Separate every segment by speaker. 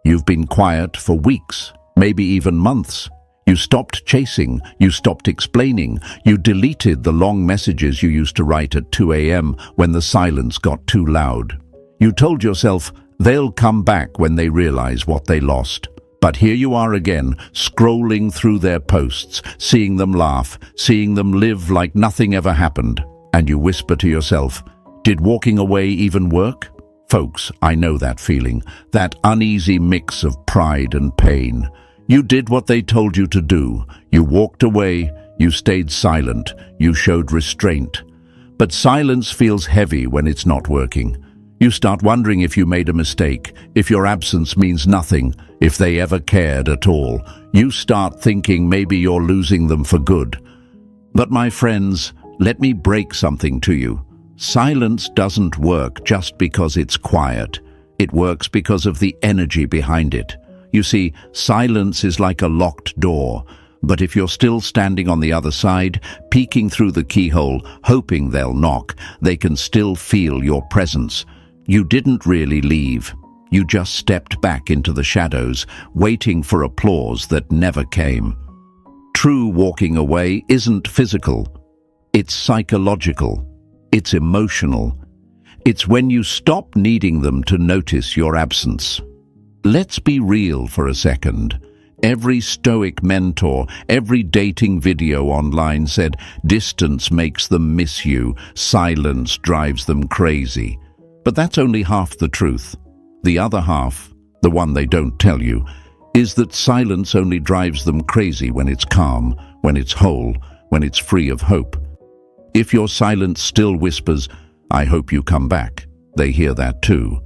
Speaker 1: You've been quiet for weeks, maybe even months. You stopped chasing, you stopped explaining, you deleted the long messages you used to write at 2 a.m. when the silence got too loud. You told yourself they'll come back when they realize what they lost. But here you are again, scrolling through their posts, seeing them laugh, seeing them live like nothing ever happened. And you whisper to yourself, did walking away even work? Folks, I know that feeling, that uneasy mix of pride and pain. You did what they told you to do. You walked away, you stayed silent, you showed restraint. But silence feels heavy when it's not working. You start wondering if you made a mistake, if your absence means nothing, if they ever cared at all. You start thinking maybe you're losing them for good. But my friends, let me break something to you. Silence doesn't work just because it's quiet. It works because of the energy behind it. You see, silence is like a locked door. But if you're still standing on the other side, peeking through the keyhole, hoping they'll knock, they can still feel your presence. You didn't really leave. You just stepped back into the shadows, waiting for applause that never came. True walking away isn't physical. It's psychological. It's emotional. It's when you stop needing them to notice your absence. Let's be real for a second. Every stoic mentor, every dating video online said distance makes them miss you, silence drives them crazy. But that's only half the truth. The other half, the one they don't tell you, is that silence only drives them crazy when it's calm, when it's whole, when it's free of hope. If your silence still whispers, I hope you come back, they hear that too.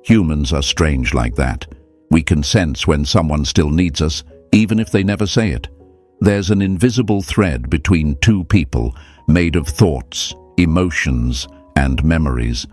Speaker 1: Humans are strange like that. We can sense when someone still needs us, even if they never say it. There's an invisible thread between two people, made of thoughts, emotions, and memories.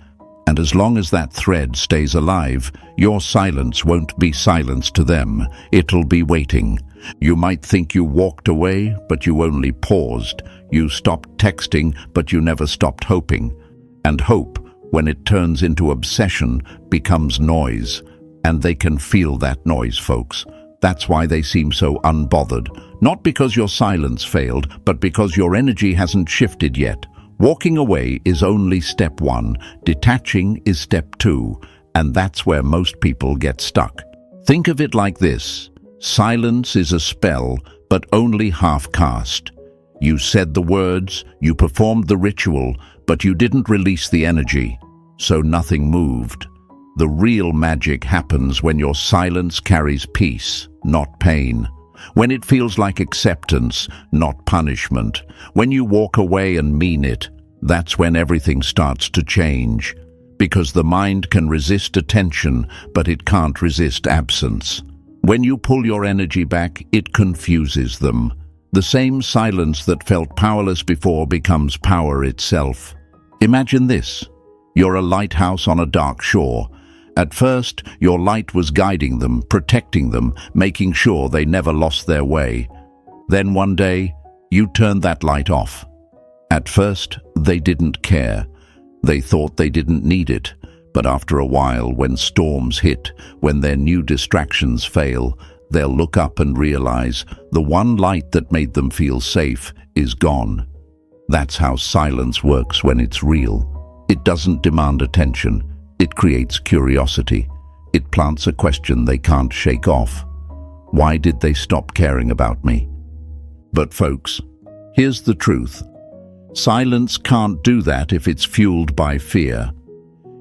Speaker 1: And as long as that thread stays alive, your silence won't be silence to them. It'll be waiting. You might think you walked away, but you only paused. You stopped texting, but you never stopped hoping. And hope, when it turns into obsession, becomes noise. And they can feel that noise, folks. That's why they seem so unbothered. Not because your silence failed, but because your energy hasn't shifted yet. Walking away is only step one. Detaching is step two. And that's where most people get stuck. Think of it like this. Silence is a spell, but only half cast. You said the words, you performed the ritual, but you didn't release the energy. So nothing moved. The real magic happens when your silence carries peace, not pain. When it feels like acceptance, not punishment. When you walk away and mean it, that's when everything starts to change. Because the mind can resist attention, but it can't resist absence. When you pull your energy back, it confuses them. The same silence that felt powerless before becomes power itself. Imagine this. You're a lighthouse on a dark shore. At first, your light was guiding them, protecting them, making sure they never lost their way. Then one day, you turned that light off. At first, they didn't care. They thought they didn't need it. But after a while, when storms hit, when their new distractions fail, they'll look up and realize the one light that made them feel safe is gone. That's how silence works when it's real. It doesn't demand attention. It creates curiosity. It plants a question they can't shake off. Why did they stop caring about me? But folks, here's the truth. Silence can't do that if it's fueled by fear.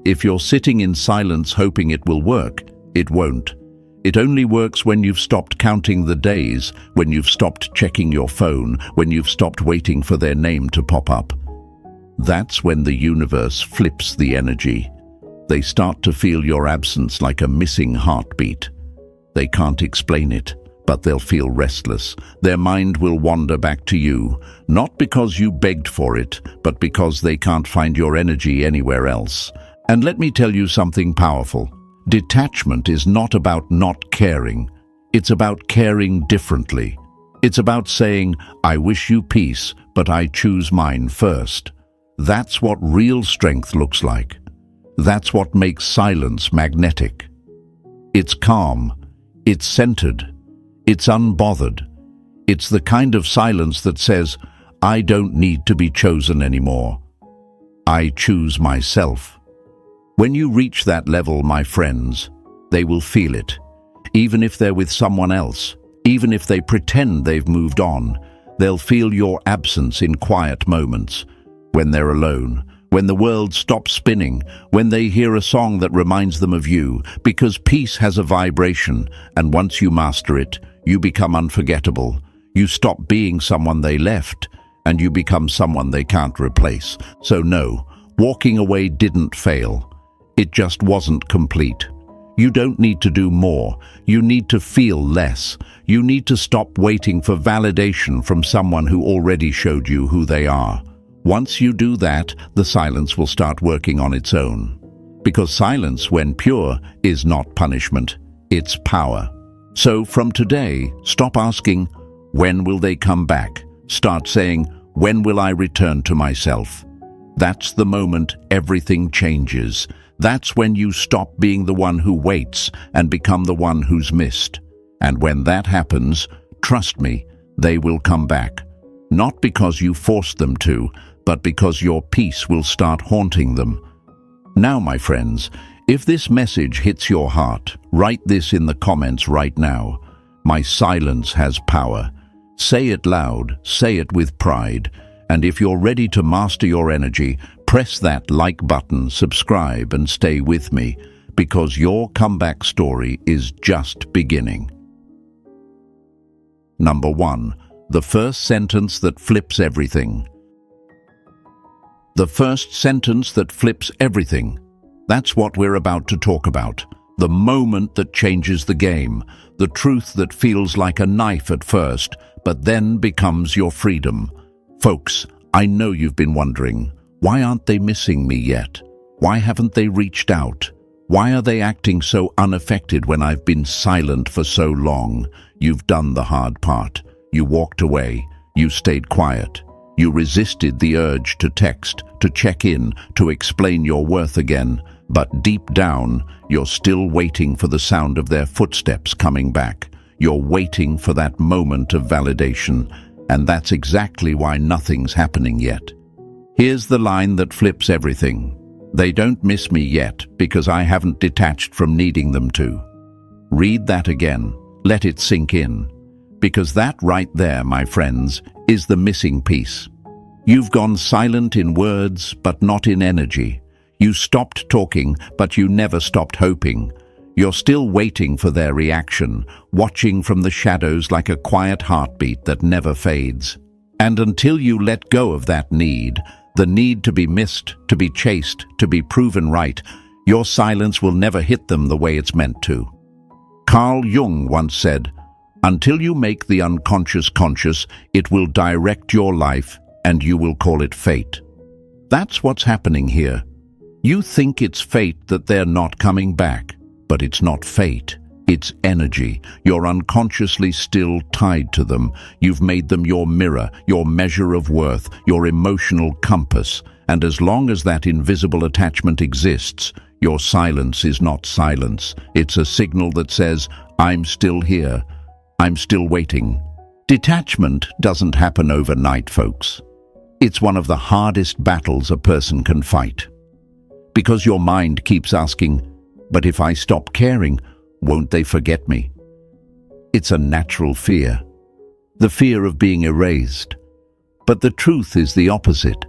Speaker 1: If you're sitting in silence hoping it will work, it won't. It only works when you've stopped counting the days, when you've stopped checking your phone, when you've stopped waiting for their name to pop up. That's when the universe flips the energy. They start to feel your absence like a missing heartbeat. They can't explain it, but they'll feel restless. Their mind will wander back to you, not because you begged for it, but because they can't find your energy anywhere else. And let me tell you something powerful. Detachment is not about not caring. It's about caring differently. It's about saying, I wish you peace, but I choose mine first. That's what real strength looks like. That's what makes silence magnetic. It's calm, It's centered. It's unbothered. It's the kind of silence that says, I don't need to be chosen anymore. I choose myself. When you reach that level, my friends, they will feel it. Even if they're with someone else, even if they pretend they've moved on, they'll feel your absence in quiet moments. When they're alone, when the world stops spinning, when they hear a song that reminds them of you, because peace has a vibration, and once you master it, you become unforgettable. You stop being someone they left, and you become someone they can't replace. So no, walking away didn't fail. It just wasn't complete. You don't need to do more. You need to feel less. You need to stop waiting for validation from someone who already showed you who they are. Once you do that, the silence will start working on its own. Because silence, when pure, is not punishment. It's power. So from today, stop asking, when will they come back? Start saying, when will I return to myself? That's the moment everything changes. That's when you stop being the one who waits and become the one who's missed. And when that happens, trust me, they will come back. Not because you forced them to, but because your peace will start haunting them. Now, my friends, if this message hits your heart, write this in the comments right now. My silence has power. Say it loud, say it with pride. And if you're ready to master your energy, press that like button, subscribe, and stay with me, because your comeback story is just beginning. Number 1. The first sentence that flips everything. The first sentence that flips everything. That's what we're about to talk about. The moment that changes the game. The truth that feels like a knife at first, but then becomes your freedom. Folks, I know you've been wondering, why aren't they missing me yet? Why haven't they reached out? Why are they acting so unaffected when I've been silent for so long? You've done the hard part. You walked away. You stayed quiet. You resisted the urge to text, to check in, to explain your worth again. But deep down, you're still waiting for the sound of their footsteps coming back. You're waiting for that moment of validation. And that's exactly why nothing's happening yet. Here's the line that flips everything. They don't miss me yet because I haven't detached from needing them to. Read that again. Let it sink in. Because that right there, my friends, is the missing piece. You've gone silent in words, but not in energy. You stopped talking, but you never stopped hoping. You're still waiting for their reaction, watching from the shadows like a quiet heartbeat that never fades. And until you let go of that need, the need to be missed, to be chased, to be proven right, your silence will never hit them the way it's meant to. Carl Jung once said, "Until you make the unconscious conscious, it will direct your life and you will call it fate." That's what's happening here. You think it's fate that they're not coming back, but it's not fate. It's energy. You're unconsciously still tied to them. You've made them your mirror, your measure of worth, your emotional compass. And as long as that invisible attachment exists, your silence is not silence. It's a signal that says, I'm still here. I'm still waiting. Detachment doesn't happen overnight, folks. It's one of the hardest battles a person can fight. Because your mind keeps asking, but if I stop caring, won't they forget me? It's a natural fear. The fear of being erased. But the truth is the opposite.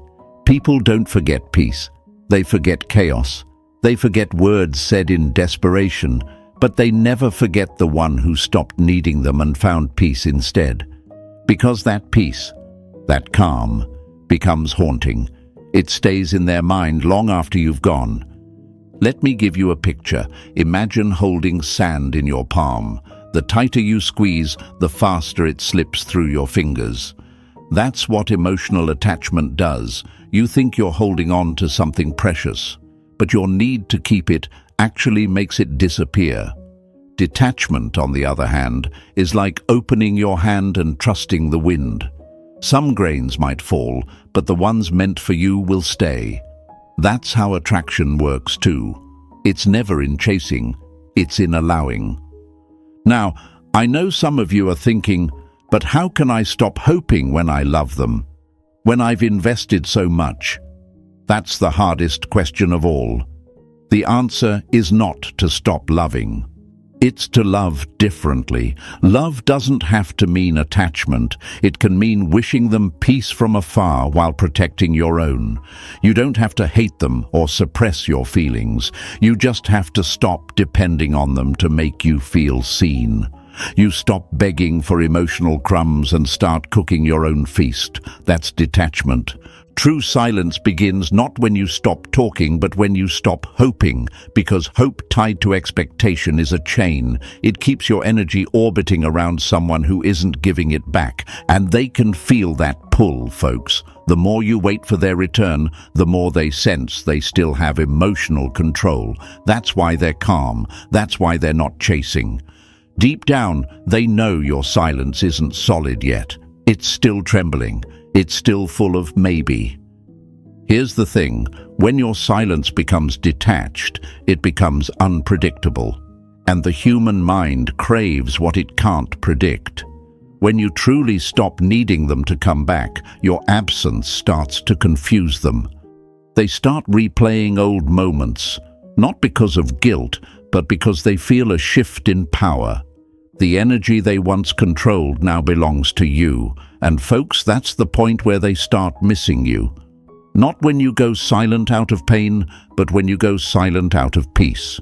Speaker 1: People don't forget peace. They forget chaos. They forget words said in desperation, but they never forget the one who stopped needing them and found peace instead. Because that peace, that calm, becomes haunting. It stays in their mind long after you've gone. Let me give you a picture. Imagine holding sand in your palm. The tighter you squeeze, the faster it slips through your fingers. That's what emotional attachment does. You think you're holding on to something precious, but your need to keep it actually makes it disappear. Detachment, on the other hand, is like opening your hand and trusting the wind. Some grains might fall, but the ones meant for you will stay. That's how attraction works too. It's never in chasing, it's in allowing. Now, I know some of you are thinking, but how can I stop hoping when I love them? When I've invested so much? That's the hardest question of all. The answer is not to stop loving. It's to love differently. Love doesn't have to mean attachment. It can mean wishing them peace from afar while protecting your own. You don't have to hate them or suppress your feelings. You just have to stop depending on them to make you feel seen. You stop begging for emotional crumbs and start cooking your own feast. That's detachment. True silence begins not when you stop talking, but when you stop hoping, because hope tied to expectation is a chain. It keeps your energy orbiting around someone who isn't giving it back, and they can feel that pull, folks. The more you wait for their return, the more they sense they still have emotional control. That's why they're calm. That's why they're not chasing. Deep down, they know your silence isn't solid yet. It's still trembling. It's still full of maybe. Here's the thing, when your silence becomes detached, it becomes unpredictable, and the human mind craves what it can't predict. When you truly stop needing them to come back, your absence starts to confuse them. They start replaying old moments, not because of guilt, but because they feel a shift in power. The energy they once controlled now belongs to you. And folks, that's the point where they start missing you. Not when you go silent out of pain, but when you go silent out of peace.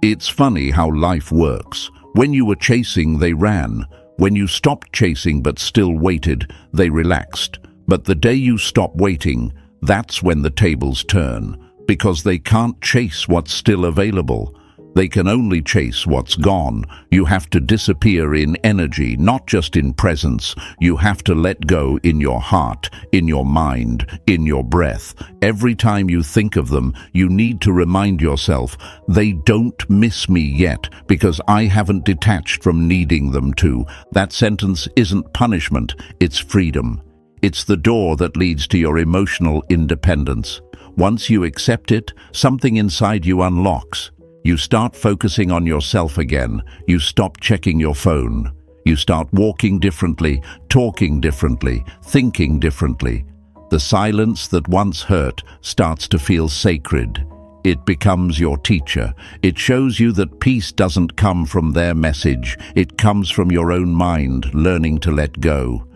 Speaker 1: It's funny how life works. When you were chasing, they ran. When you stopped chasing but still waited, they relaxed. But the day you stop waiting, that's when the tables turn. Because they can't chase what's still available. They can only chase what's gone. You have to disappear in energy, not just in presence. You have to let go in your heart, in your mind, in your breath. Every time you think of them, you need to remind yourself, they don't miss me yet, because I haven't detached from needing them to. That sentence isn't punishment, it's freedom. It's the door that leads to your emotional independence. Once you accept it, something inside you unlocks. You start focusing on yourself again. You stop checking your phone. You start walking differently, talking differently, thinking differently. The silence that once hurt starts to feel sacred. It becomes your teacher. It shows you that peace doesn't come from their message. It comes from your own mind, learning to let go.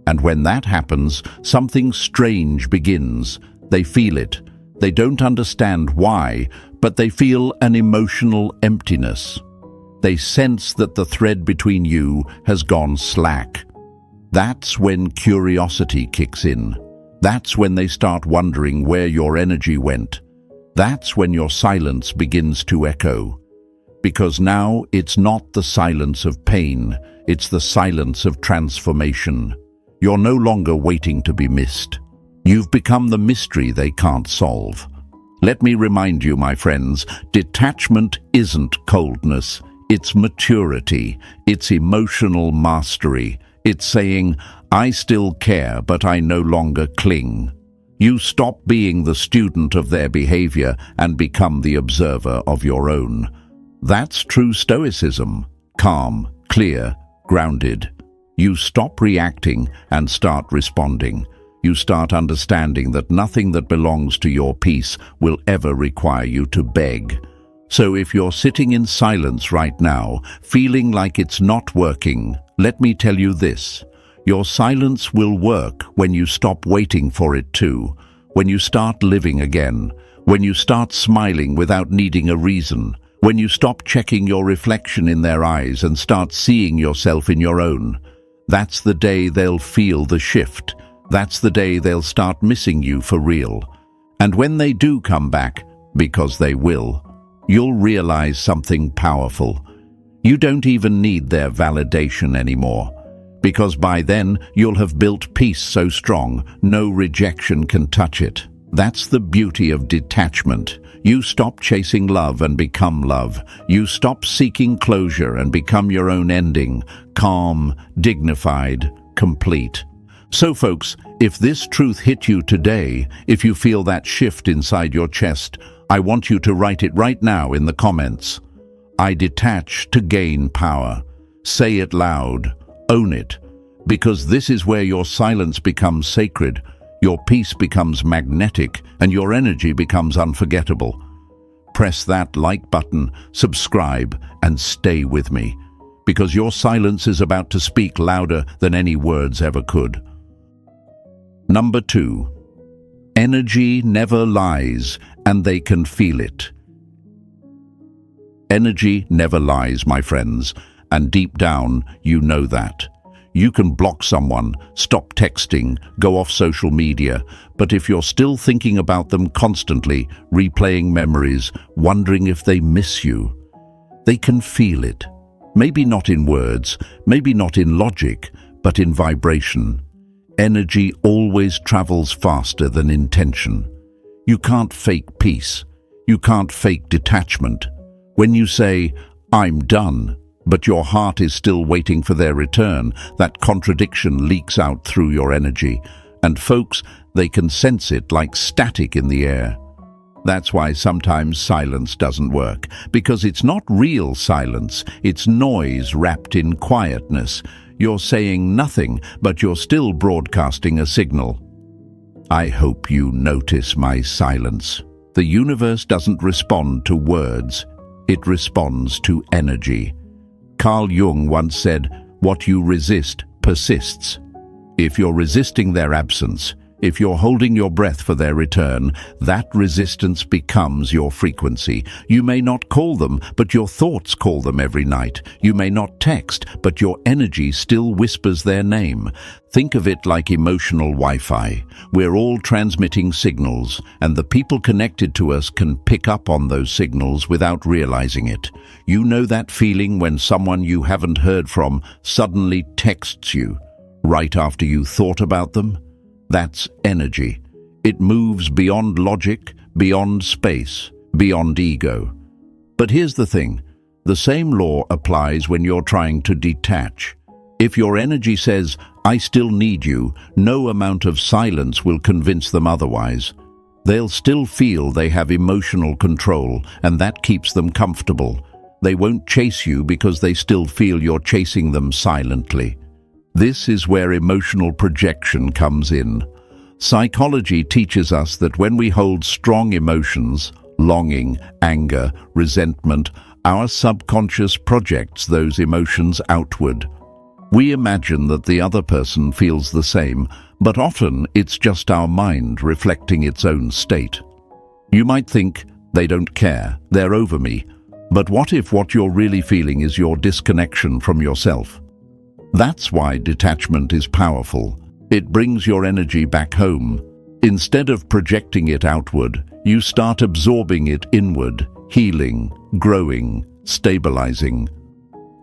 Speaker 1: And when that happens, something strange begins. They feel it. They don't understand why, but they feel an emotional emptiness. They sense that the thread between you has gone slack. That's when curiosity kicks in. That's when they start wondering where your energy went. That's when your silence begins to echo. Because now it's not the silence of pain, it's the silence of transformation. You're no longer waiting to be missed. You've become the mystery they can't solve. Let me remind you, my friends, detachment isn't coldness. It's maturity. It's emotional mastery. It's saying, I still care, but I no longer cling. You stop being the student of their behavior and become the observer of your own. That's true stoicism. Calm, clear, grounded. You stop reacting and start responding. You start understanding that nothing that belongs to your peace will ever require you to beg. So if you're sitting in silence right now, feeling like it's not working, let me tell you this. Your silence will work when you stop waiting for it to, when you start living again, when you start smiling without needing a reason, when you stop checking your reflection in their eyes and start seeing yourself in your own. That's the day they'll feel the shift. That's the day they'll start missing you for real. And when they do come back, because they will, you'll realize something powerful. You don't even need their validation anymore, because by then you'll have built peace so strong, no rejection can touch it. That's the beauty of detachment. You stop chasing love and become love. You stop seeking closure and become your own ending, calm, dignified, complete. So folks, if this truth hit you today, if you feel that shift inside your chest, I want you to write it right now in the comments. I detach to gain power. Say it loud. Own it. Because this is where your silence becomes sacred, your peace becomes magnetic, and your energy becomes unforgettable. Press that like button, subscribe, and stay with me. Because your silence is about to speak louder than any words ever could. Number 2. Energy never lies, and they can feel it. Energy never lies, my friends, and deep down, you know that. You can block someone, stop texting, go off social media, but if you're still thinking about them constantly, replaying memories, wondering if they miss you, they can feel it. Maybe not in words, maybe not in logic, but in vibration. Energy always travels faster than intention. You can't fake peace. You can't fake detachment. When you say, "I'm done," but your heart is still waiting for their return, that contradiction leaks out through your energy. And folks, they can sense it like static in the air. That's why sometimes silence doesn't work, because it's not real silence, it's noise wrapped in quietness. You're saying nothing, but you're still broadcasting a signal. I hope you notice my silence. The universe doesn't respond to words, it responds to energy. Carl Jung once said, "What you resist persists." If you're resisting their absence, if you're holding your breath for their return, that resistance becomes your frequency. You may not call them, but your thoughts call them every night. You may not text, but your energy still whispers their name. Think of it like emotional Wi-Fi. We're all transmitting signals, and the people connected to us can pick up on those signals without realizing it. You know that feeling when someone you haven't heard from suddenly texts you, right after you thought about them? That's energy. It moves beyond logic, beyond space, beyond ego. But here's the thing. The same law applies when you're trying to detach. If your energy says, "I still need you," no amount of silence will convince them otherwise. They'll still feel they have emotional control, and that keeps them comfortable. They won't chase you because they still feel you're chasing them silently. This is where emotional projection comes in. Psychology teaches us that when we hold strong emotions, longing, anger, resentment, our subconscious projects those emotions outward. We imagine that the other person feels the same, but often it's just our mind reflecting its own state. You might think, "They don't care, they're over me." But what if what you're really feeling is your disconnection from yourself? That's why detachment is powerful. It brings your energy back home. Instead of projecting it outward, you start absorbing it inward, healing, growing, stabilizing.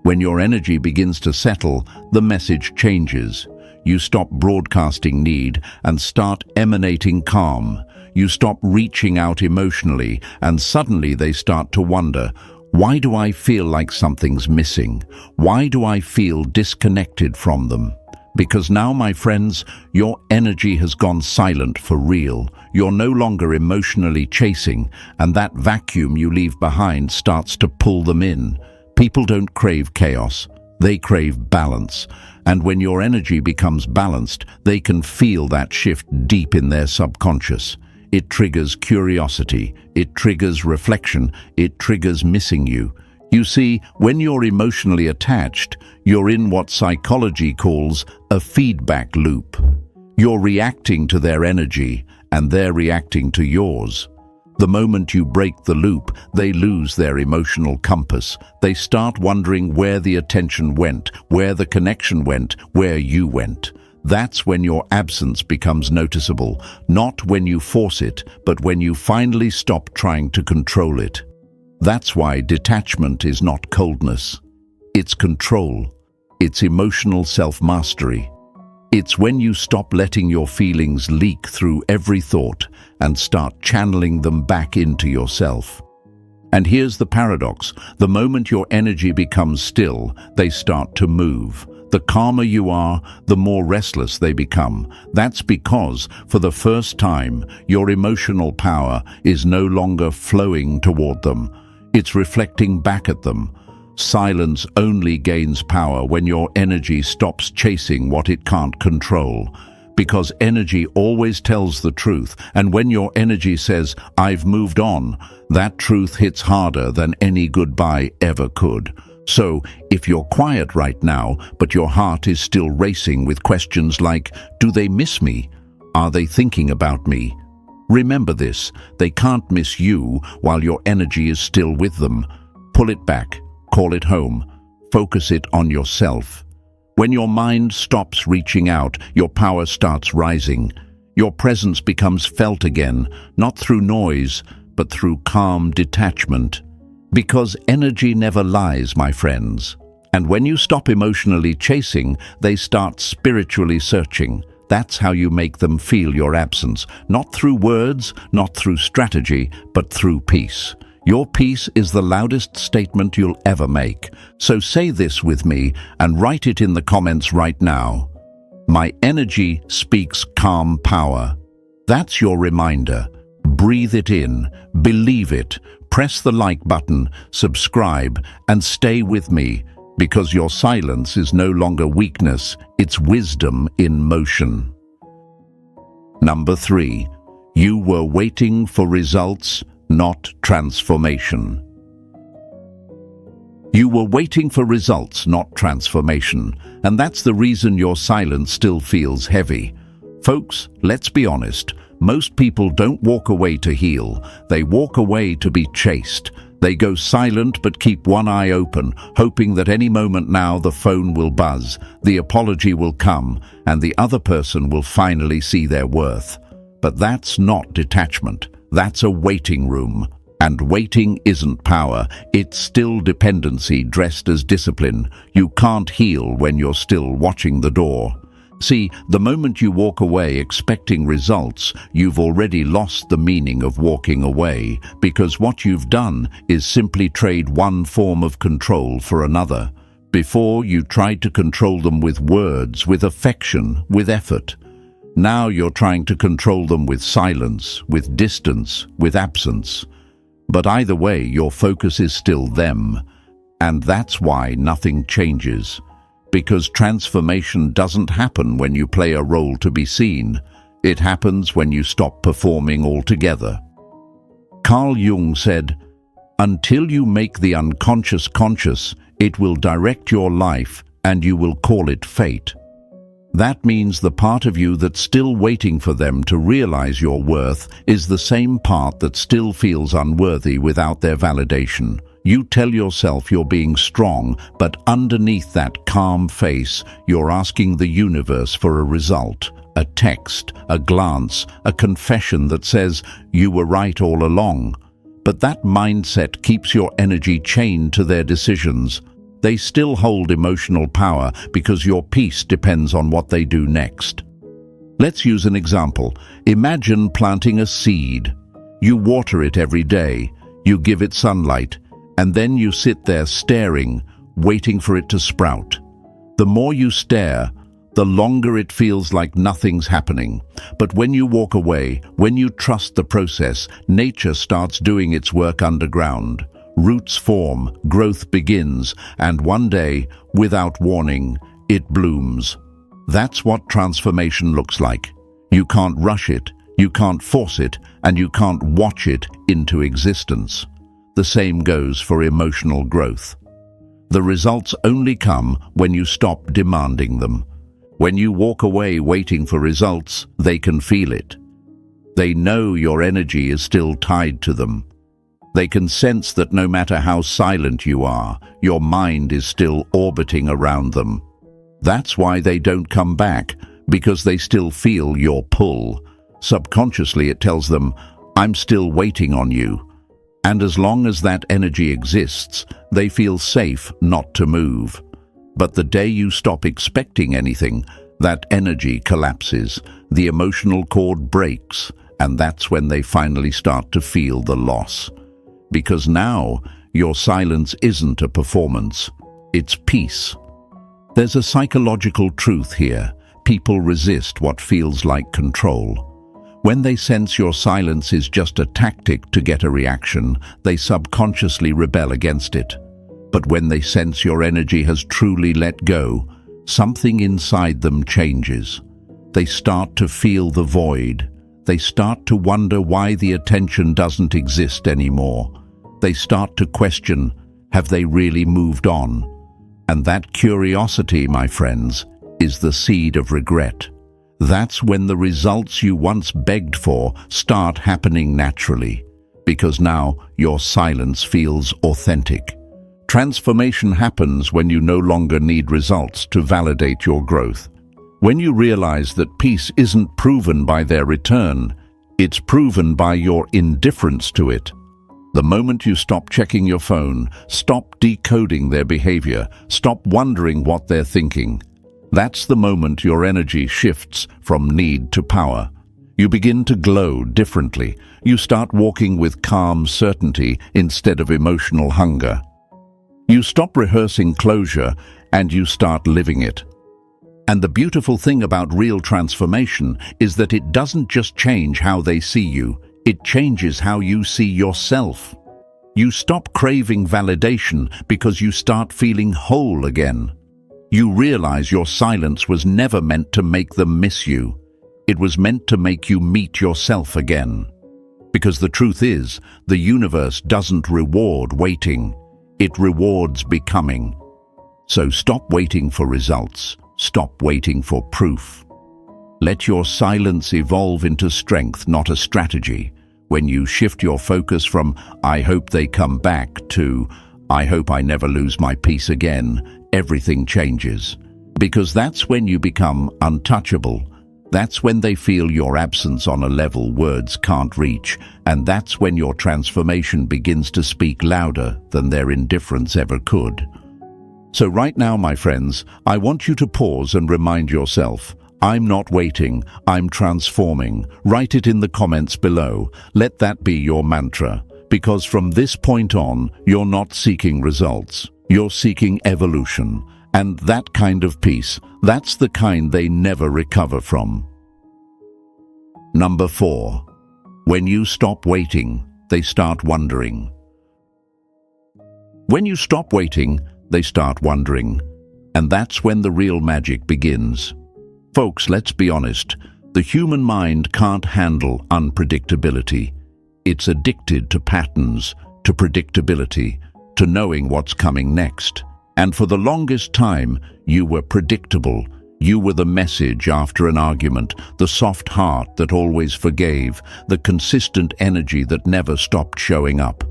Speaker 1: When your energy begins to settle, the message changes. You stop broadcasting need and start emanating calm. You stop reaching out emotionally, and suddenly they start to wonder, "Why do I feel like something's missing? Why do I feel disconnected from them?" Because now, my friends, your energy has gone silent for real. You're no longer emotionally chasing, and that vacuum you leave behind starts to pull them in. People don't crave chaos, they crave balance. And when your energy becomes balanced, they can feel that shift deep in their subconscious. It triggers curiosity, it triggers reflection, it triggers missing you. You see, when you're emotionally attached, you're in what psychology calls a feedback loop. You're reacting to their energy, and they're reacting to yours. The moment you break the loop, they lose their emotional compass. They start wondering where the attention went, where the connection went, where you went. That's when your absence becomes noticeable, not when you force it, but when you finally stop trying to control it. That's why detachment is not coldness. It's control. It's emotional self-mastery. It's when you stop letting your feelings leak through every thought and start channeling them back into yourself. And here's the paradox. The moment your energy becomes still, they start to move. The calmer you are, the more restless they become. That's because, for the first time, your emotional power is no longer flowing toward them. It's reflecting back at them. Silence only gains power when your energy stops chasing what it can't control. Because energy always tells the truth, and when your energy says, "I've moved on," that truth hits harder than any goodbye ever could. So, if you're quiet right now, but your heart is still racing with questions like, do they miss me? Are they thinking about me? Remember this, they can't miss you while your energy is still with them. Pull it back, call it home, focus it on yourself. When your mind stops reaching out, your power starts rising. Your presence becomes felt again, not through noise, but through calm detachment. Because energy never lies, my friends. And when you stop emotionally chasing, they start spiritually searching. That's how you make them feel your absence. Not through words, not through strategy, but through peace. Your peace is the loudest statement you'll ever make. So say this with me and write it in the comments right now. My energy speaks calm power. That's your reminder. Breathe it in, believe it, press the like button, subscribe, and stay with me, because your silence is no longer weakness, it's wisdom in motion. Number 3, you were waiting for results, not transformation. You were waiting for results, not transformation, and that's the reason your silence still feels heavy. Folks, let's be honest. Most people don't walk away to heal. They walk away to be chased. They go silent but keep one eye open, hoping that any moment now the phone will buzz, the apology will come, and the other person will finally see their worth. But that's not detachment. That's a waiting room. And waiting isn't power. It's still dependency dressed as discipline. You can't heal when you're still watching the door. See, the moment you walk away expecting results, you've already lost the meaning of walking away, because what you've done is simply trade one form of control for another. Before, you tried to control them with words, with affection, with effort. Now you're trying to control them with silence, with distance, with absence. But either way, your focus is still them. And that's why nothing changes. Because transformation doesn't happen when you play a role to be seen. It happens when you stop performing altogether. Carl Jung said, "Until you make the unconscious conscious, it will direct your life and you will call it fate." That means the part of you that's still waiting for them to realize your worth is the same part that still feels unworthy without their validation. You tell yourself you're being strong, but underneath that calm face, you're asking the universe for a result, a text, a glance, a confession that says, "You were right all along." But that mindset keeps your energy chained to their decisions. They still hold emotional power because your peace depends on what they do next. Let's use an example. Imagine planting a seed. You water it every day, you give it sunlight, and then you sit there staring, waiting for it to sprout. The more you stare, the longer it feels like nothing's happening. But when you walk away, when you trust the process, nature starts doing its work underground. Roots form, growth begins, and one day, without warning, it blooms. That's what transformation looks like. You can't rush it, you can't force it, and you can't watch it into existence. The same goes for emotional growth. The results only come when you stop demanding them. When you walk away waiting for results, they can feel it. They know your energy is still tied to them. They can sense that no matter how silent you are, your mind is still orbiting around them. That's why they don't come back, because they still feel your pull. Subconsciously it tells them, "I'm still waiting on you." And as long as that energy exists, they feel safe not to move. But the day you stop expecting anything, that energy collapses, the emotional cord breaks, and that's when they finally start to feel the loss. Because now, your silence isn't a performance, it's peace. There's a psychological truth here. People resist what feels like control. When they sense your silence is just a tactic to get a reaction, they subconsciously rebel against it. But when they sense your energy has truly let go, something inside them changes. They start to feel the void. They start to wonder why the attention doesn't exist anymore. They start to question, have they really moved on? And that curiosity, my friends, is the seed of regret. That's when the results you once begged for start happening naturally, because now your silence feels authentic. Transformation happens when you no longer need results to validate your growth. When you realize that peace isn't proven by their return, it's proven by your indifference to it. The moment you stop checking your phone, stop decoding their behavior, stop wondering what they're thinking, that's the moment your energy shifts from need to power. You begin to glow differently. You start walking with calm certainty instead of emotional hunger. You stop rehearsing closure and you start living it. And the beautiful thing about real transformation is that it doesn't just change how they see you, it changes how you see yourself. You stop craving validation because you start feeling whole again. You realize your silence was never meant to make them miss you. It was meant to make you meet yourself again. Because the truth is, the universe doesn't reward waiting, it rewards becoming. So stop waiting for results. Stop waiting for proof. Let your silence evolve into strength, not a strategy. When you shift your focus from, I hope they come back, to, I hope I never lose my peace again, everything changes. Because that's when you become untouchable. That's when they feel your absence on a level words can't reach. And that's when your transformation begins to speak louder than their indifference ever could. So right now, my friends, I want you to pause and remind yourself, I'm not waiting, I'm transforming. Write it in the comments below. Let that be your mantra. Because from this point on, you're not seeking results. You're seeking evolution. And that kind of peace, that's the kind they never recover from. Number 4. When you stop waiting, they start wondering. When you stop waiting, they start wondering. And that's when the real magic begins. Folks, let's be honest. The human mind can't handle unpredictability. It's addicted to patterns, to predictability, to knowing what's coming next. And for the longest time, you were predictable. You were the message after an argument, the soft heart that always forgave, the consistent energy that never stopped showing up.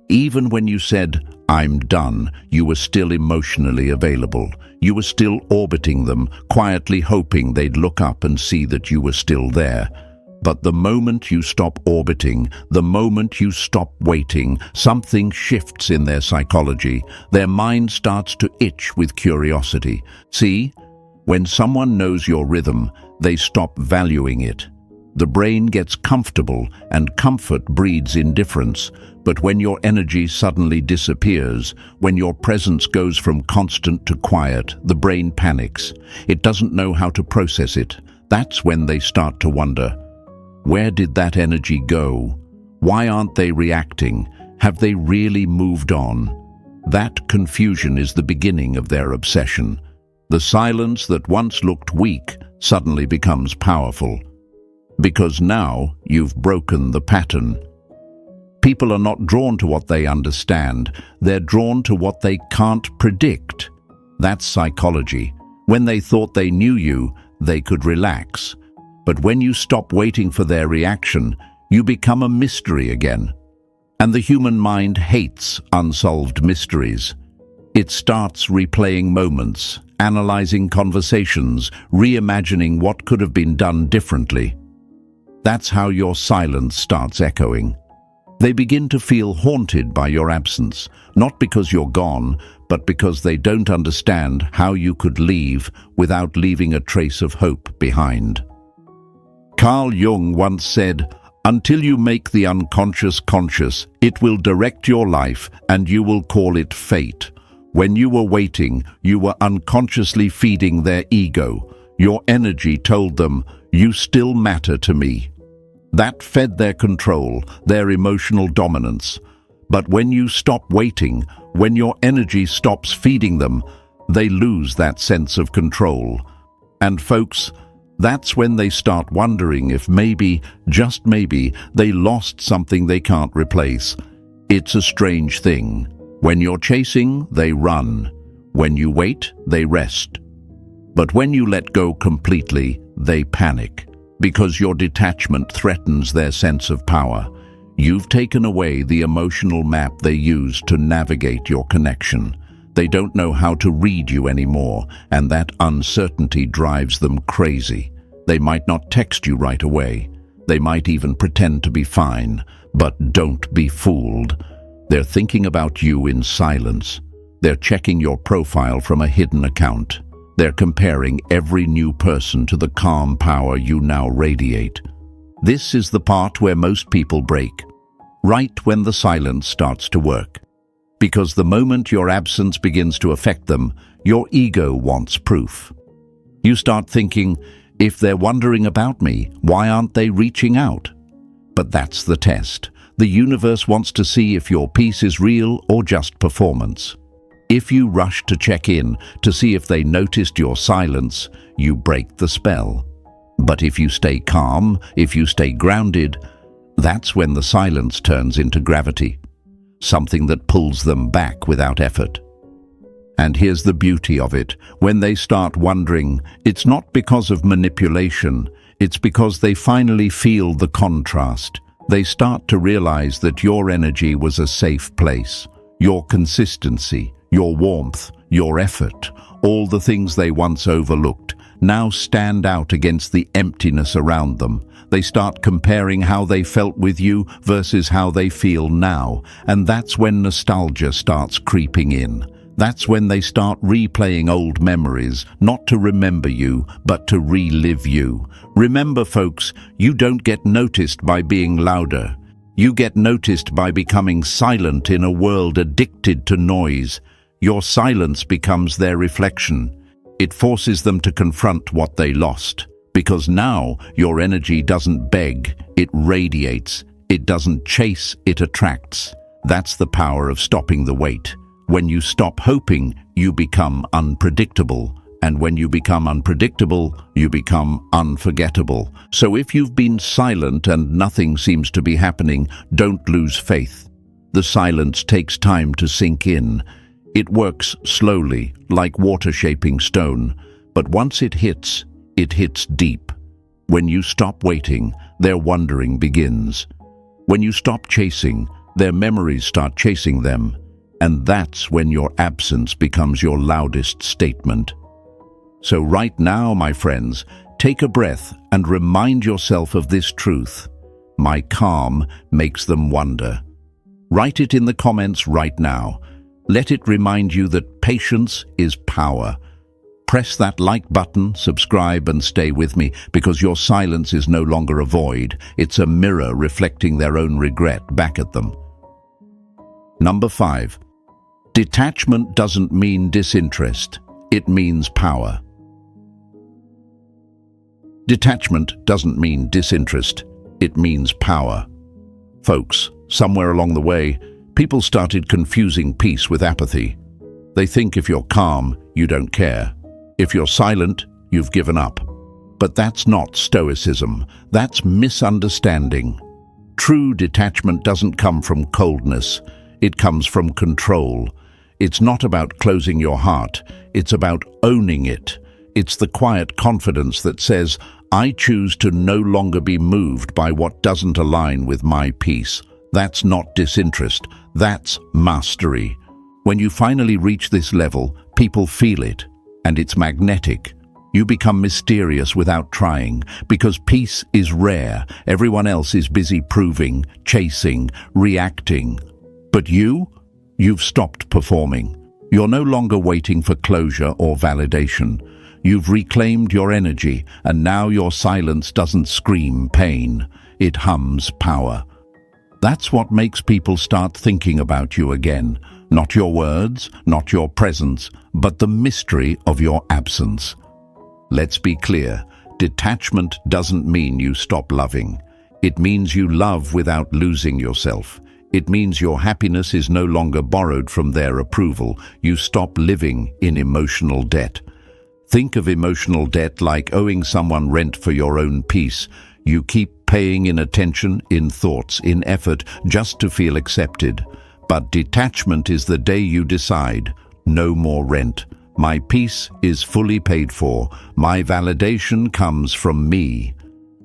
Speaker 1: Even when you said, I'm done, you were still emotionally available. You were still orbiting them, quietly hoping they'd look up and see that you were still there. But the moment you stop orbiting, the moment you stop waiting, something shifts in their psychology. Their mind starts to itch with curiosity. See, when someone knows your rhythm, they stop valuing it. The brain gets comfortable, and comfort breeds indifference. But when your energy suddenly disappears, when your presence goes from constant to quiet, the brain panics. It doesn't know how to process it. That's when they start to wonder, where did that energy go? Why aren't they reacting? Have they really moved on? That confusion is the beginning of their obsession. The silence that once looked weak suddenly becomes powerful. Because now you've broken the pattern. People are not drawn to what they understand. They're drawn to what they can't predict. That's psychology. When they thought they knew you, they could relax. But when you stop waiting for their reaction, you become a mystery again. And the human mind hates unsolved mysteries. It starts replaying moments, analyzing conversations, reimagining what could have been done differently. That's how your silence starts echoing. They begin to feel haunted by your absence, not because you're gone, but because they don't understand how you could leave without leaving a trace of hope behind. Carl Jung once said, "Until you make the unconscious conscious, it will direct your life and you will call it fate." When you were waiting, you were unconsciously feeding their ego. Your energy told them, "You still matter to me." That fed their control, their emotional dominance. But when you stop waiting, when your energy stops feeding them, they lose that sense of control. And folks, that's when they start wondering if maybe, just maybe, they lost something they can't replace. It's a strange thing. When you're chasing, they run. When you wait, they rest. But when you let go completely, they panic, because your detachment threatens their sense of power. You've taken away the emotional map they use to navigate your connection. They don't know how to read you anymore, and that uncertainty drives them crazy. They might not text you right away. They might even pretend to be fine, but don't be fooled. They're thinking about you in silence. They're checking your profile from a hidden account. They're comparing every new person to the calm power you now radiate. This is the part where most people break, right when the silence starts to work. Because the moment your absence begins to affect them, your ego wants proof. You start thinking, if they're wondering about me, why aren't they reaching out? But that's the test. The universe wants to see if your peace is real or just performance. If you rush to check in to see if they noticed your silence, you break the spell. But if you stay calm, if you stay grounded, that's when the silence turns into gravity, something that pulls them back without effort. And here's the beauty of it. When they start wondering, it's not because of manipulation, it's because they finally feel the contrast. They start to realize that your energy was a safe place. Your consistency, your warmth, your effort, all the things they once overlooked, now stand out against the emptiness around them. They start comparing how they felt with you versus how they feel now, and that's when nostalgia starts creeping in. That's when they start replaying old memories, not to remember you, but to relive you. Remember, folks, you don't get noticed by being louder. You get noticed by becoming silent in a world addicted to noise. Your silence becomes their reflection. It forces them to confront what they lost. Because now your energy doesn't beg, it radiates. It doesn't chase, it attracts. That's the power of stopping the wait. When you stop hoping, you become unpredictable. And when you become unpredictable, you become unforgettable. So if you've been silent and nothing seems to be happening, don't lose faith. The silence takes time to sink in. It works slowly, like water shaping stone. But once it hits deep. When you stop waiting, their wandering begins. When you stop chasing, their memories start chasing them. And that's when your absence becomes your loudest statement. So right now, my friends, take a breath and remind yourself of this truth. My calm makes them wonder. Write it in the comments right now. Let it remind you that patience is power. Press that like button, subscribe, and stay with me, because your silence is no longer a void. It's a mirror reflecting their own regret back at them. Number 5. Detachment doesn't mean disinterest. It means power. Detachment doesn't mean disinterest. It means power. Folks, somewhere along the way, people started confusing peace with apathy. They think if you're calm, you don't care. If you're silent, you've given up. But that's not stoicism. That's misunderstanding. True detachment doesn't come from coldness. It comes from control. It's not about closing your heart. It's about owning it. It's the quiet confidence that says, I choose to no longer be moved by what doesn't align with my peace. That's not disinterest. That's mastery. When you finally reach this level, people feel it, and it's magnetic. You become mysterious without trying, because peace is rare. Everyone else is busy proving, chasing, reacting. But you've stopped performing. You're no longer waiting for closure or validation. You've reclaimed your energy, and now your silence doesn't scream pain. It hums power. That's what makes people start thinking about you again. Not your words, not your presence, but the mystery of your absence. Let's be clear. Detachment doesn't mean you stop loving. It means you love without losing yourself. It means your happiness is no longer borrowed from their approval. You stop living in emotional debt. Think of emotional debt like owing someone rent for your own peace. You keep paying in attention, in thoughts, in effort, just to feel accepted. But detachment is the day you decide, no more rent. My peace is fully paid for. My validation comes from me.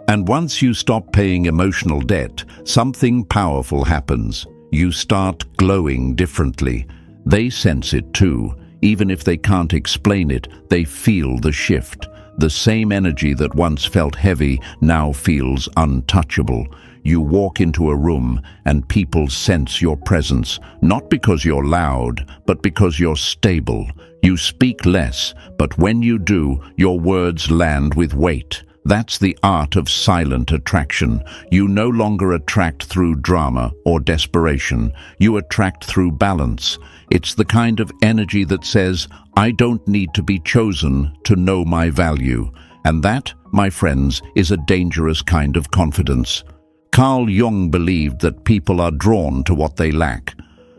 Speaker 1: And once you stop paying emotional debt, something powerful happens. You start glowing differently. They sense it too. Even if they can't explain it, they feel the shift. The same energy that once felt heavy now feels untouchable. You walk into a room and people sense your presence, not because you're loud, but because you're stable. You speak less, but when you do, your words land with weight. That's the art of silent attraction. You no longer attract through drama or desperation. You attract through balance. It's the kind of energy that says, I don't need to be chosen to know my value. And that, my friends, is a dangerous kind of confidence. Carl Jung believed that people are drawn to what they lack.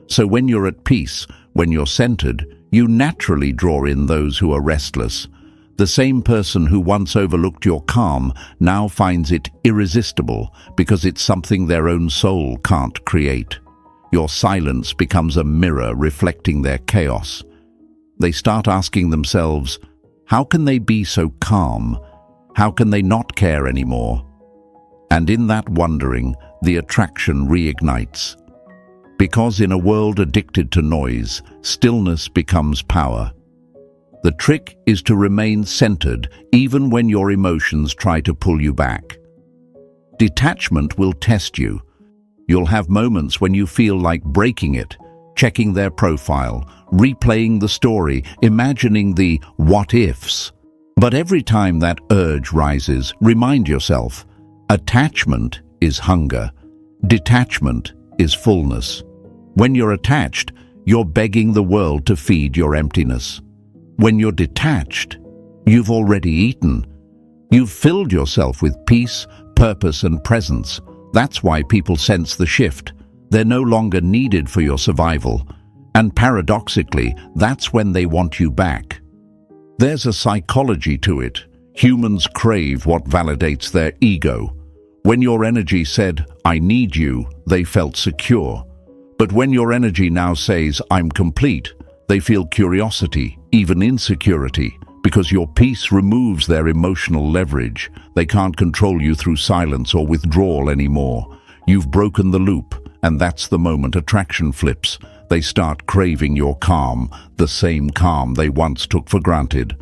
Speaker 1: So when you're at peace, when you're centered, you naturally draw in those who are restless. The same person who once overlooked your calm now finds it irresistible because it's something their own soul can't create. Your silence becomes a mirror reflecting their chaos. They start asking themselves, how can they be so calm? How can they not care anymore? And in that wondering, the attraction reignites. Because in a world addicted to noise, stillness becomes power. The trick is to remain centered even when your emotions try to pull you back. Detachment will test you. You'll have moments when you feel like breaking it, checking their profile, replaying the story, imagining the what-ifs. But every time that urge rises, remind yourself, attachment is hunger. Detachment is fullness. When you're attached, you're begging the world to feed your emptiness. When you're detached, you've already eaten. You've filled yourself with peace, purpose, and presence. That's why people sense the shift. They're no longer needed for your survival. And paradoxically, that's when they want you back. There's a psychology to it. Humans crave what validates their ego. When your energy said, I need you, they felt secure. But when your energy now says, I'm complete, they feel curiosity, even insecurity, because your peace removes their emotional leverage. They can't control you through silence or withdrawal anymore. You've broken the loop, and that's the moment attraction flips. They start craving your calm, the same calm they once took for granted.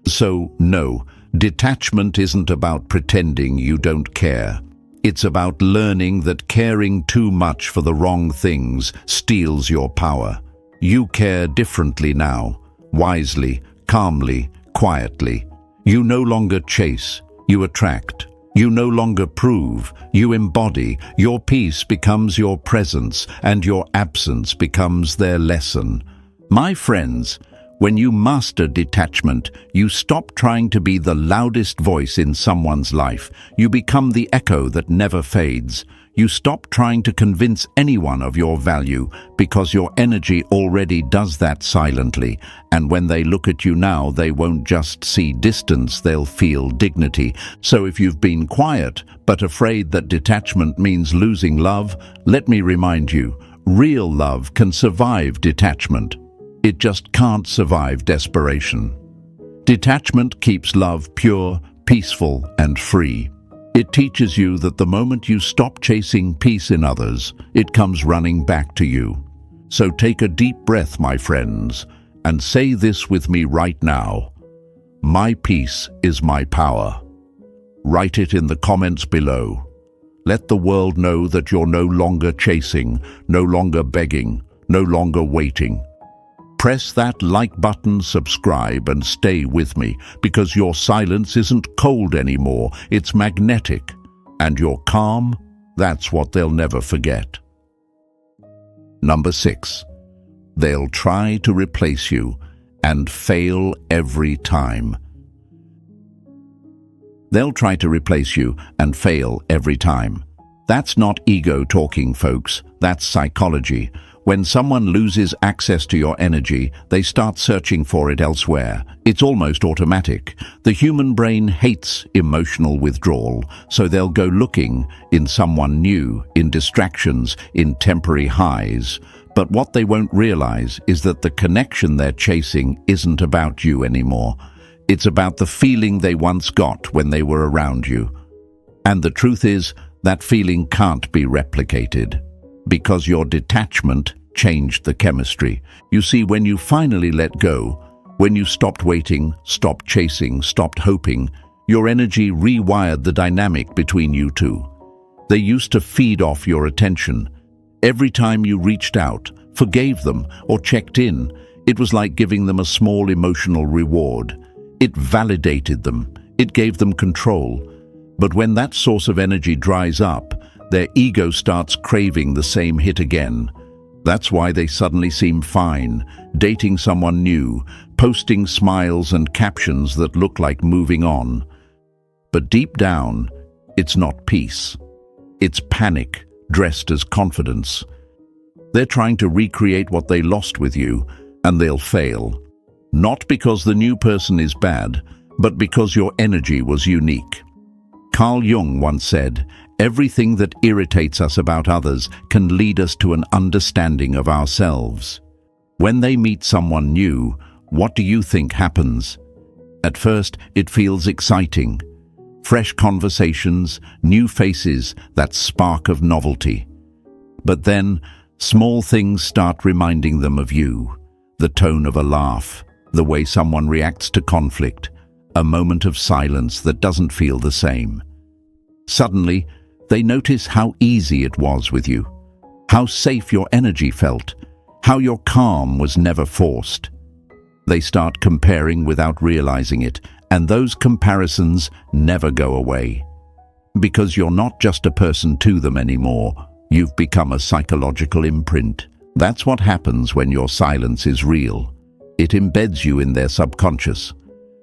Speaker 1: So, no, detachment isn't about pretending you don't care. It's about learning that caring too much for the wrong things steals your power. You care differently now, wisely, calmly, quietly. You no longer chase, you attract. You no longer prove, you embody. Your peace becomes your presence, and your absence becomes their lesson. My friends, when you master detachment, you stop trying to be the loudest voice in someone's life. You become the echo that never fades. You stop trying to convince anyone of your value because your energy already does that silently. And when they look at you now, they won't just see distance, they'll feel dignity. So if you've been quiet but afraid that detachment means losing love, let me remind you, real love can survive detachment. It just can't survive desperation. Detachment keeps love pure, peaceful, and free. It teaches you that the moment you stop chasing peace in others, it comes running back to you. So take a deep breath, my friends, and say this with me right now. My peace is my power. Write it in the comments below. Let the world know that you're no longer chasing, no longer begging, no longer waiting. Press that like button, subscribe, and stay with me, because your silence isn't cold anymore, it's magnetic. And your calm, that's what they'll never forget. Number 6. They'll try to replace you and fail every time. They'll try to replace you and fail every time. That's not ego talking, folks. That's psychology. When someone loses access to your energy, they start searching for it elsewhere. It's almost automatic. The human brain hates emotional withdrawal, so they'll go looking in someone new, in distractions, in temporary highs. But what they won't realize is that the connection they're chasing isn't about you anymore. It's about the feeling they once got when they were around you. And the truth is, that feeling can't be replicated, because your detachment changed the chemistry. You see, when you finally let go, when you stopped waiting, stopped chasing, stopped hoping, your energy rewired the dynamic between you two. They used to feed off your attention. Every time you reached out, forgave them, or checked in, it was like giving them a small emotional reward. It validated them. It gave them control. But when that source of energy dries up, their ego starts craving the same hit again. That's why they suddenly seem fine, dating someone new, posting smiles and captions that look like moving on. But deep down, it's not peace. It's panic, dressed as confidence. They're trying to recreate what they lost with you, and they'll fail. Not because the new person is bad, but because your energy was unique. Carl Jung once said, "Everything that irritates us about others can lead us to an understanding of ourselves." When they meet someone new, what do you think happens? At first, it feels exciting. Fresh conversations, new faces, that spark of novelty. But then, small things start reminding them of you. The tone of a laugh, the way someone reacts to conflict, a moment of silence that doesn't feel the same. Suddenly, they notice how easy it was with you, how safe your energy felt, how your calm was never forced. They start comparing without realizing it, and those comparisons never go away. Because you're not just a person to them anymore, you've become a psychological imprint. That's what happens when your silence is real. It embeds you in their subconscious.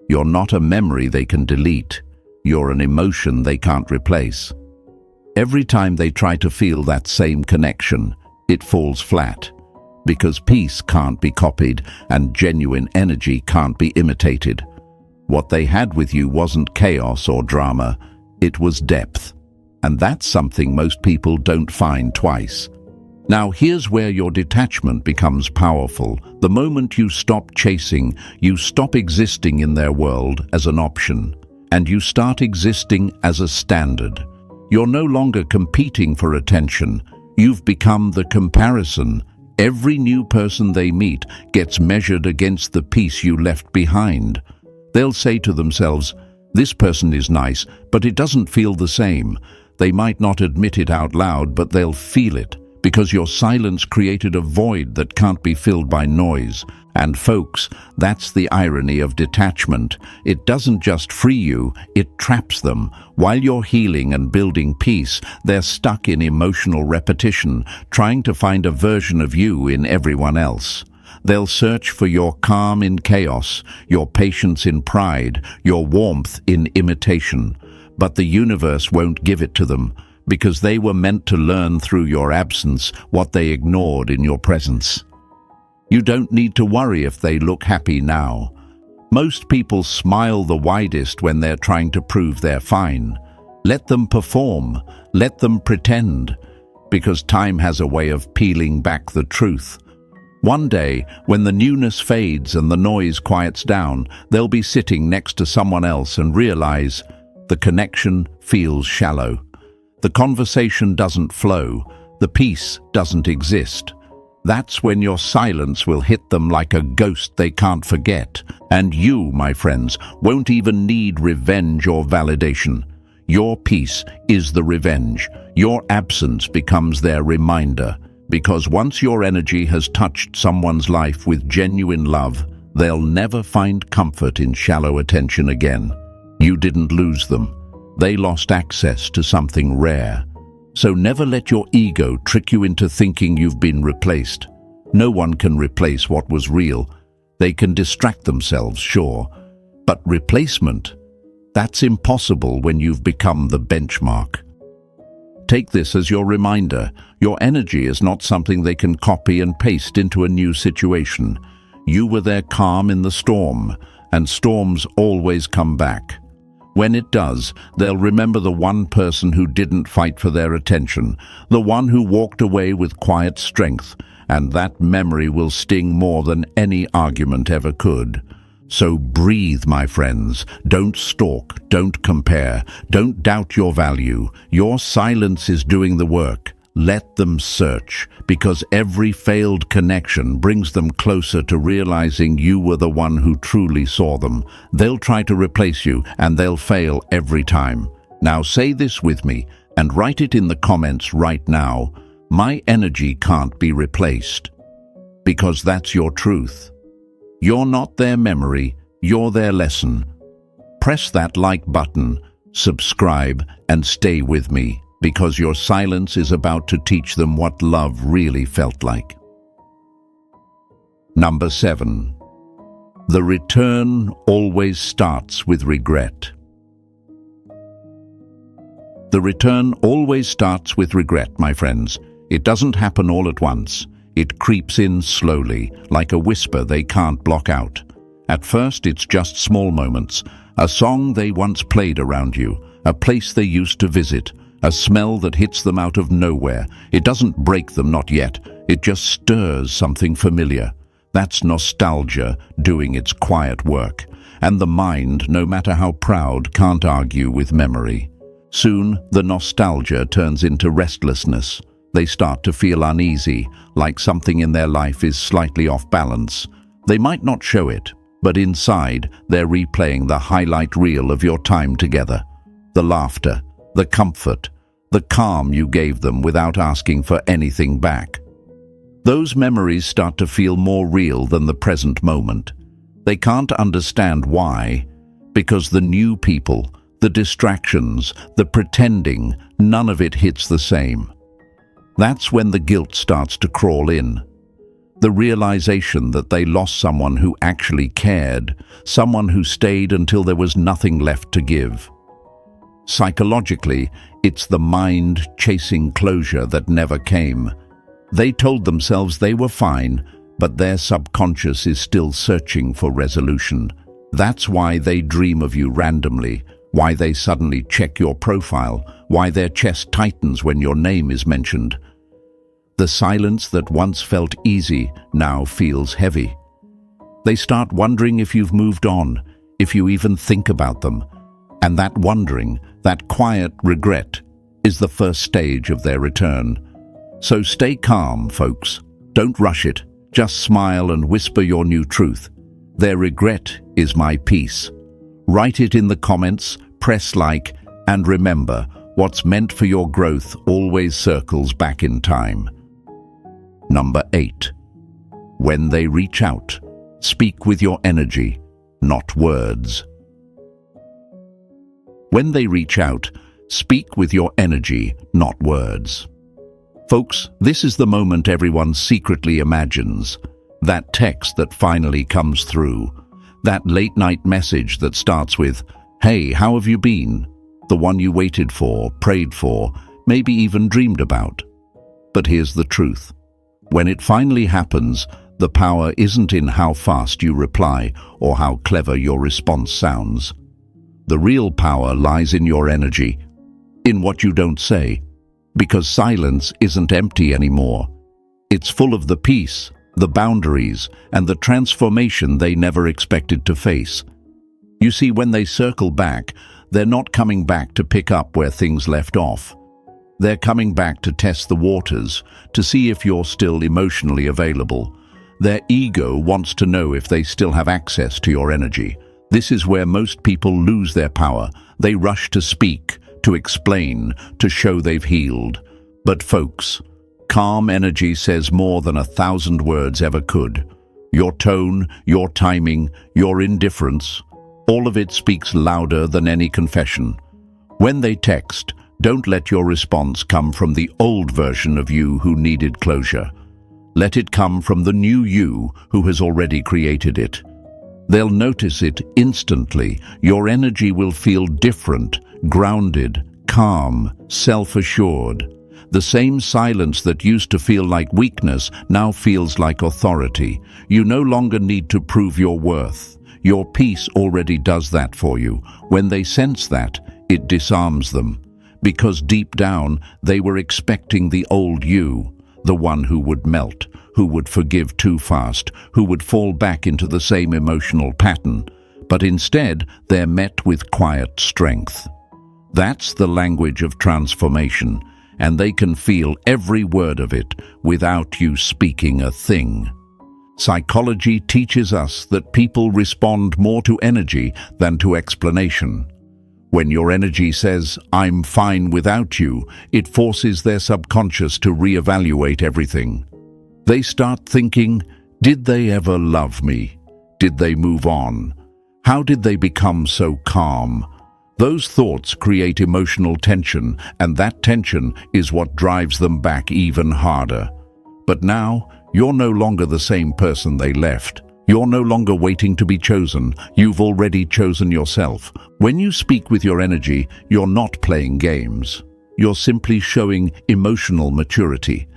Speaker 1: You're not a memory they can delete. You're an emotion they can't replace. Every time they try to feel that same connection, it falls flat. Because peace can't be copied and genuine energy can't be imitated. What they had with you wasn't chaos or drama, it was depth. And that's something most people don't find twice. Now here's where your detachment becomes powerful. The moment you stop chasing, you stop existing in their world as an option, and you start existing as a standard. You're no longer competing for attention. You've become the comparison. Every new person they meet gets measured against the piece you left behind. They'll say to themselves, "This person is nice, but it doesn't feel the same." They might not admit it out loud, but they'll feel it, because your silence created a void that can't be filled by noise. And folks, that's the irony of detachment. It doesn't just free you, it traps them. While you're healing and building peace, they're stuck in emotional repetition, trying to find a version of you in everyone else. They'll search for your calm in chaos, your patience in pride, your warmth in imitation. But the universe won't give it to them, because they were meant to learn through your absence what they ignored in your presence. You don't need to worry if they look happy now. Most people smile the widest when they're trying to prove they're fine. Let them perform, let them pretend, because time has a way of peeling back the truth. One day, when the newness fades and the noise quiets down, they'll be sitting next to someone else and realize the connection feels shallow. The conversation doesn't flow, the peace doesn't exist. That's when your silence will hit them like a ghost they can't forget. And you, my friends, won't even need revenge or validation. Your peace is the revenge. Your absence becomes their reminder. Because once your energy has touched someone's life with genuine love, they'll never find comfort in shallow attention again. You didn't lose them. They lost access to something rare. So never let your ego trick you into thinking you've been replaced. No one can replace what was real. They can distract themselves, sure. But replacement, that's impossible when you've become the benchmark. Take this as your reminder. Your energy is not something they can copy and paste into a new situation. You were their calm in the storm, and storms always come back. When it does, they'll remember the one person who didn't fight for their attention, the one who walked away with quiet strength, and that memory will sting more than any argument ever could. So breathe, my friends. Don't stalk, don't compare, don't doubt your value. Your silence is doing the work. Let them search, because every failed connection brings them closer to realizing you were the one who truly saw them. They'll try to replace you, and they'll fail every time. Now say this with me, and write it in the comments right now. My energy can't be replaced. Because that's your truth. You're not their memory, you're their lesson. Press that like button, subscribe, and stay with me, because your silence is about to teach them what love really felt like. Number 7. The return always starts with regret. The return always starts with regret, my friends. It doesn't happen all at once. It creeps in slowly, like a whisper they can't block out. At first, it's just small moments. A song they once played around you, a place they used to visit, a smell that hits them out of nowhere. It doesn't break them, not yet. It just stirs something familiar. That's nostalgia doing its quiet work. And the mind, no matter how proud, can't argue with memory. Soon, the nostalgia turns into restlessness. They start to feel uneasy, like something in their life is slightly off balance. They might not show it, but inside, they're replaying the highlight reel of your time together. The laughter, the comfort, the calm you gave them without asking for anything back. Those memories start to feel more real than the present moment. They can't understand why, because the new people, the distractions, the pretending, none of it hits the same. That's when the guilt starts to crawl in. The realization that they lost someone who actually cared, someone who stayed until there was nothing left to give. Psychologically, it's the mind chasing closure that never came. They told themselves they were fine, but their subconscious is still searching for resolution. That's why they dream of you randomly, why they suddenly check your profile, why their chest tightens when your name is mentioned. The silence that once felt easy now feels heavy. They start wondering if you've moved on, if you even think about them. And that wondering, that quiet regret, is the first stage of their return. So stay calm, folks. Don't rush it. Just smile and whisper your new truth. Their regret is my peace. Write it in the comments, press like, and remember, what's meant for your growth always circles back in time. Number 8. When they reach out, speak with your energy, not words. When they reach out, speak with your energy, not words. Folks, this is the moment everyone secretly imagines. That text that finally comes through. That late-night message that starts with, "Hey, how have you been?" The one you waited for, prayed for, maybe even dreamed about. But here's the truth. When it finally happens, the power isn't in how fast you reply or how clever your response sounds. The real power lies in your energy, in what you don't say. Because silence isn't empty anymore. It's full of the peace, the boundaries, and the transformation they never expected to face. You see, when they circle back, they're not coming back to pick up where things left off. They're coming back to test the waters, to see if you're still emotionally available. Their ego wants to know if they still have access to your energy. This is where most people lose their power. They rush to speak, to explain, to show they've healed. But folks, calm energy says more than 1,000 words ever could. Your tone, your timing, your indifference, all of it speaks louder than any confession. When they text, don't let your response come from the old version of you who needed closure. Let it come from the new you who has already created it. They'll notice it instantly. Your energy will feel different, grounded, calm, self-assured. The same silence that used to feel like weakness now feels like authority. You no longer need to prove your worth. Your peace already does that for you. When they sense that, it disarms them. Because deep down, they were expecting the old you, the one who would melt, who would forgive too fast, who would fall back into the same emotional pattern. But instead, they're met with quiet strength. That's the language of transformation, and they can feel every word of it without you speaking a thing. Psychology teaches us that people respond more to energy than to explanation. When your energy says, "I'm fine without you," it forces their subconscious to reevaluate everything. They start thinking, did they ever love me? Did they move on? How did they become so calm? Those thoughts create emotional tension, and that tension is what drives them back even harder. But now, you're no longer the same person they left. You're no longer waiting to be chosen. You've already chosen yourself. When you speak with your energy, you're not playing games. You're simply showing emotional maturity.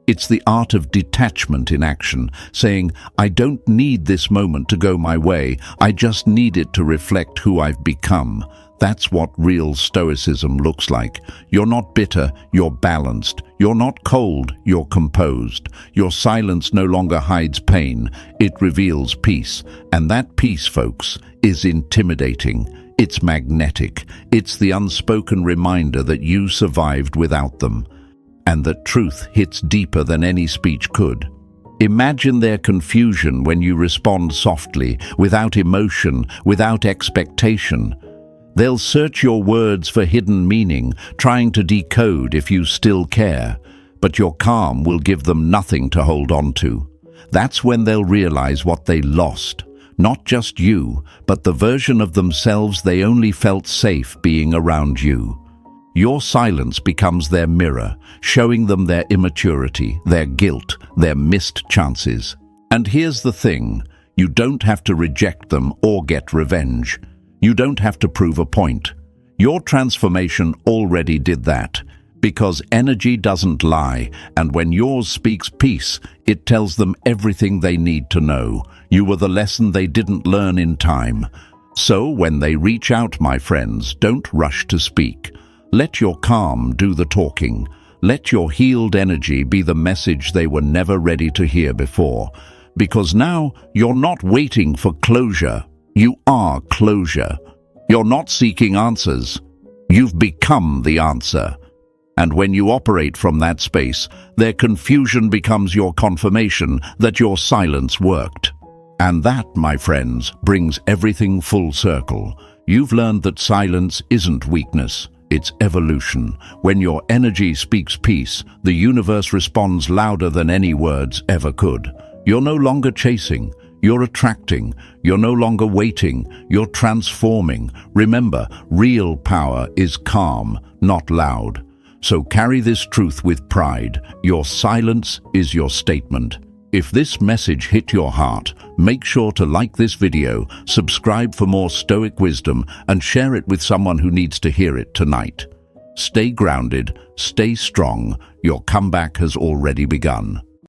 Speaker 1: It's the art of detachment in action, saying, I don't need this moment to go my way. I just need it to reflect who I've become. That's what real stoicism looks like. You're not bitter, you're balanced. You're not cold, you're composed. Your silence no longer hides pain, it reveals peace. And that peace, folks, is intimidating. It's magnetic. It's the unspoken reminder that you survived without them, and that truth hits deeper than any speech could. Imagine their confusion when you respond softly, without emotion, without expectation. They'll search your words for hidden meaning, trying to decode if you still care, but your calm will give them nothing to hold on to. That's when they'll realize what they lost. Not just you, but the version of themselves they only felt safe being around you. Your silence becomes their mirror, showing them their immaturity, their guilt, their missed chances. And here's the thing, you don't have to reject them or get revenge. You don't have to prove a point. Your transformation already did that, because energy doesn't lie, and when yours speaks peace, it tells them everything they need to know. You were the lesson they didn't learn in time. So when they reach out, my friends, don't rush to speak. Let your calm do the talking. Let your healed energy be the message they were never ready to hear before. Because now you're not waiting for closure. You are closure. You're not seeking answers. You've become the answer. And when you operate from that space, their confusion becomes your confirmation that your silence worked. And that, my friends, brings everything full circle. You've learned that silence isn't weakness. It's evolution. When your energy speaks peace, the universe responds louder than any words ever could. You're no longer chasing. You're attracting. You're no longer waiting. You're transforming. Remember, real power is calm, not loud. So carry this truth with pride. Your silence is your statement. If this message hit your heart, make sure to like this video, subscribe for more Stoic wisdom, and share it with someone who needs to hear it tonight. Stay grounded, stay strong. Your comeback has already begun.